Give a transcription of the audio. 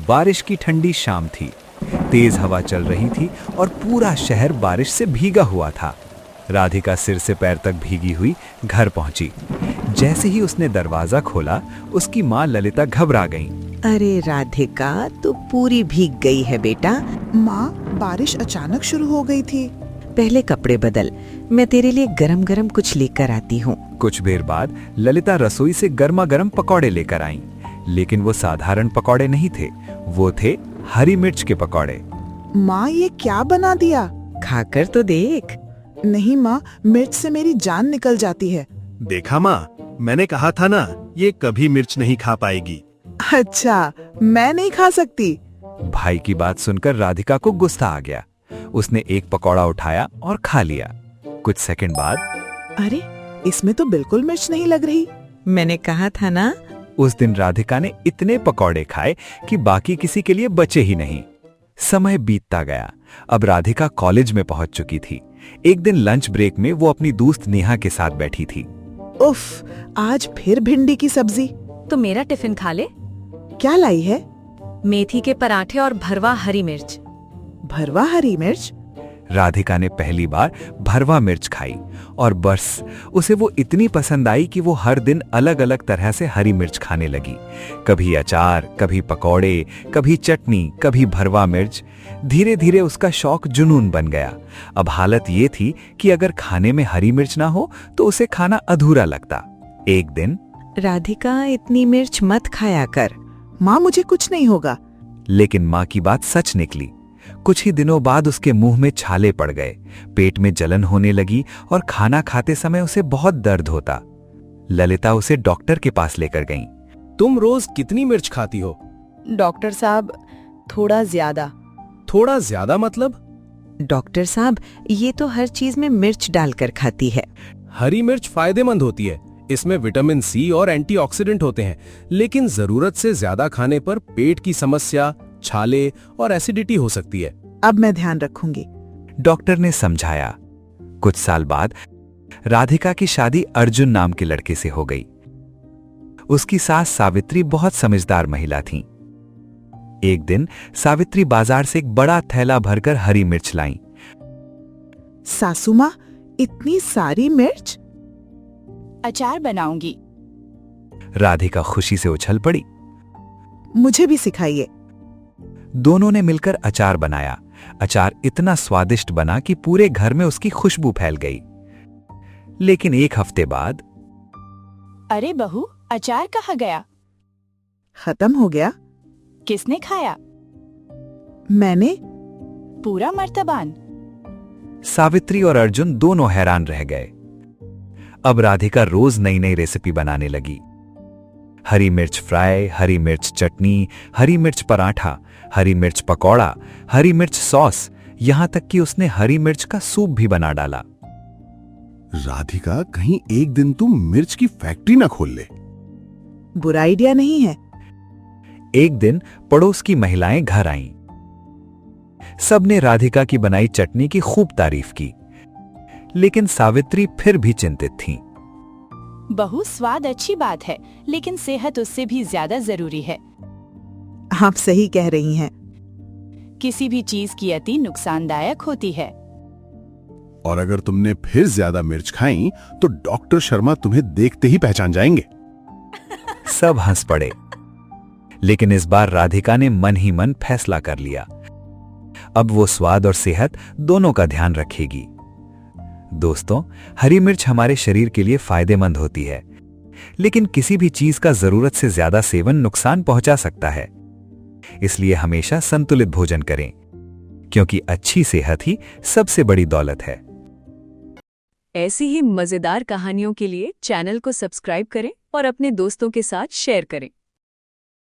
बारिश की ठंडी शाम थी। तेज हवा चल रही थी और पूरा शहर बारिश से भीगा हुआ था। राधिका सिर से पैर तक भीगी हुई घर पहुंची। जैसे ही उसने दरवाजा खोला, उसकी माँ ललिता घबरा गईं। अरे राधिका, तू पूरी भीग गई है बेटा। माँ, बारिश अचानक शुरू हो गई थी। पहले कपड़े बदल, मैं तेरे लिए गरम गरम कुछ लेकर आती हूँ। कुछ देर बाद ललिता रसोई से गर्मा गर्म पकौड़े लेकर आईं। लेकिन वो साधारण पकौड़े नहीं थे, वो थे हरी मिर्च के पकौड़े। माँ, ये क्या बना दिया? खाकर तो देख। नहीं माँ, मिर्च से मेरी जान निकल जाती है। देखा माँ, मैंने कहा था ना, ये कभी मिर्च नहीं खा पाएगी। अच्छा, मैं नहीं खा सकती। भाई की बात सुनकर राधिका को गुस्सा आ गया। उसने एक पकौड़ा उठाया और खा लिया। कुछ सेकंड बाद, अरे, इसमें तो बिल्कुल मिर्च नहीं लग रही। मैंने कहा था ना। उस दिन राधिका ने इतने पकौड़े खाए कि बाकी किसी के लिए बचे ही नहीं। समय बीतता गया। अब राधिका कॉलेज में पहुंच चुकी थी। एक दिन लंच ब्रेक में वो अपनी दोस्त नेहा के साथ बैठी थी। उफ, आज फिर भिंडी की सब्जी। तो मेरा टिफिन खा ले। क्या लाई है? मेथी के पराठे और भरवा हरी मिर्च। भरवा हरी मिर्च? राधिका ने पहली बार भरवा मिर्च खाई और बस उसे वो इतनी पसंद आई कि वो हर दिन अलग अलग तरह से हरी मिर्च खाने लगी। कभी अचार, कभी पकौड़े, कभी चटनी, कभी भरवा मिर्च। धीरे धीरे उसका शौक जुनून बन गया। अब हालत ये थी कि अगर खाने में हरी मिर्च ना हो तो उसे खाना अधूरा लगता। एक दिन, राधिका, इतनी मिर्च मत खाया कर। माँ, मुझे कुछ नहीं होगा। लेकिन माँ की बात सच निकली। कुछ ही दिनों बाद उसके मुंह में छाले पड़ गए, पेट में जलन होने लगी और खाना खाते समय उसे बहुत दर्द होता। ललिता उसे डॉक्टर के पास लेकर गईं। तुम रोज कितनी मिर्च खाती हो? डॉक्टर साहब, थोड़ा ज्यादा। थोड़ा ज्यादा मतलब? डॉक्टर साहब, ये तो हर चीज में मिर्च डालकर खाती है। हरी मिर्च फायदेमंद होती है, इसमें विटामिन सी और एंटीऑक्सीडेंट होते हैं। लेकिन जरूरत से ज्यादा खाने पर पेट की समस्या, छाले और एसिडिटी हो सकती है। अब मैं ध्यान रखूंगी। डॉक्टर ने समझाया। कुछ साल बाद राधिका की शादी अर्जुन नाम के लड़के से हो गई। उसकी सास सावित्री बहुत समझदार महिला थीं। एक दिन सावित्री बाजार से एक बड़ा थैला भरकर हरी मिर्च लाईं। सासू माँ, इतनी सारी मिर्च? अचार बनाऊंगी। राधिका खुशी से उछल पड़ी। मुझे भी सिखाइए। दोनों ने मिलकर अचार बनाया। अचार इतना स्वादिष्ट बना कि पूरे घर में उसकी खुशबू फैल गई। लेकिन एक हफ्ते बाद, अरे बहू, अचार कहाँ गया? खत्म हो गया। किसने खाया? मैंने। पूरा मर्तबान। सावित्री और अर्जुन दोनों हैरान रह गए। अब राधिका रोज नई नई रेसिपी बनाने लगी। हरी मिर्च फ्राई, हरी मिर्च चटनी, हरी मिर्च पराठा, हरी मिर्च पकौड़ा, हरी मिर्च सॉस, यहां तक कि उसने हरी मिर्च का सूप भी बना डाला। राधिका, कहीं एक दिन तुम मिर्च की फैक्ट्री ना खोल ले। बुरा आइडिया नहीं है। एक दिन पड़ोस की महिलाएं घर आईं। सबने राधिका की बनाई चटनी की खूब तारीफ की। लेकिन सावित्री फिर भी चिंतित थीं। बहू, स्वाद अच्छी बात है, लेकिन सेहत उससे भी ज्यादा जरूरी है। आप सही कह रही हैं। किसी भी चीज की अति नुकसानदायक होती है। और अगर तुमने फिर ज्यादा मिर्च खाई तो डॉक्टर शर्मा तुम्हें देखते ही पहचान जाएंगे। सब हंस पड़े। लेकिन इस बार राधिका ने मन ही मन फैसला कर लिया। अब वो स्वाद और सेहत दोनों का ध्यान रखेगी। दोस्तों, हरी मिर्च हमारे शरीर के लिए फायदेमंद होती है, लेकिन किसी भी चीज का जरूरत से ज्यादा सेवन नुकसान पहुंचा सकता है। इसलिए हमेशा संतुलित भोजन करें, क्योंकि अच्छी सेहत ही सबसे बड़ी दौलत है। ऐसी ही मजेदार कहानियों के लिए चैनल को सब्सक्राइब करें और अपने दोस्तों के साथ शेयर करें।